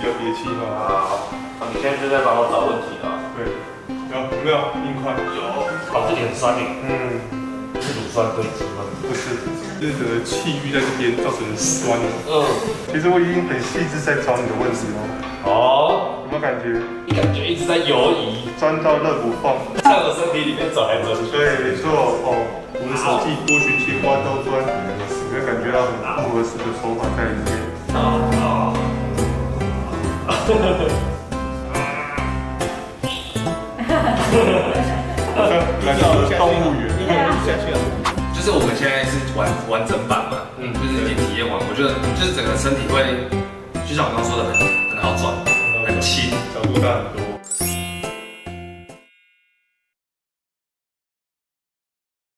个憋气哈。好，你现在就在帮我找问题了。对，有没有硬块？有，哦，这里很酸耶。是乳酸堆积吗？不是，是整个气郁在这边造成酸了。其实我已经很细致在找你的问题哦，有没有感觉？感觉一直在游移，钻到肋骨缝，在我身体里面走来走去。对，没错哦。我们实际多寻奇花刀钻，你会感觉到很复合式的手法在里面。来到了动物园，下去了。就是我们现在是完整版嘛，就是已经体验完，我觉得就是整个身体会，就像我刚刚说的很好转，很轻，角度大很多。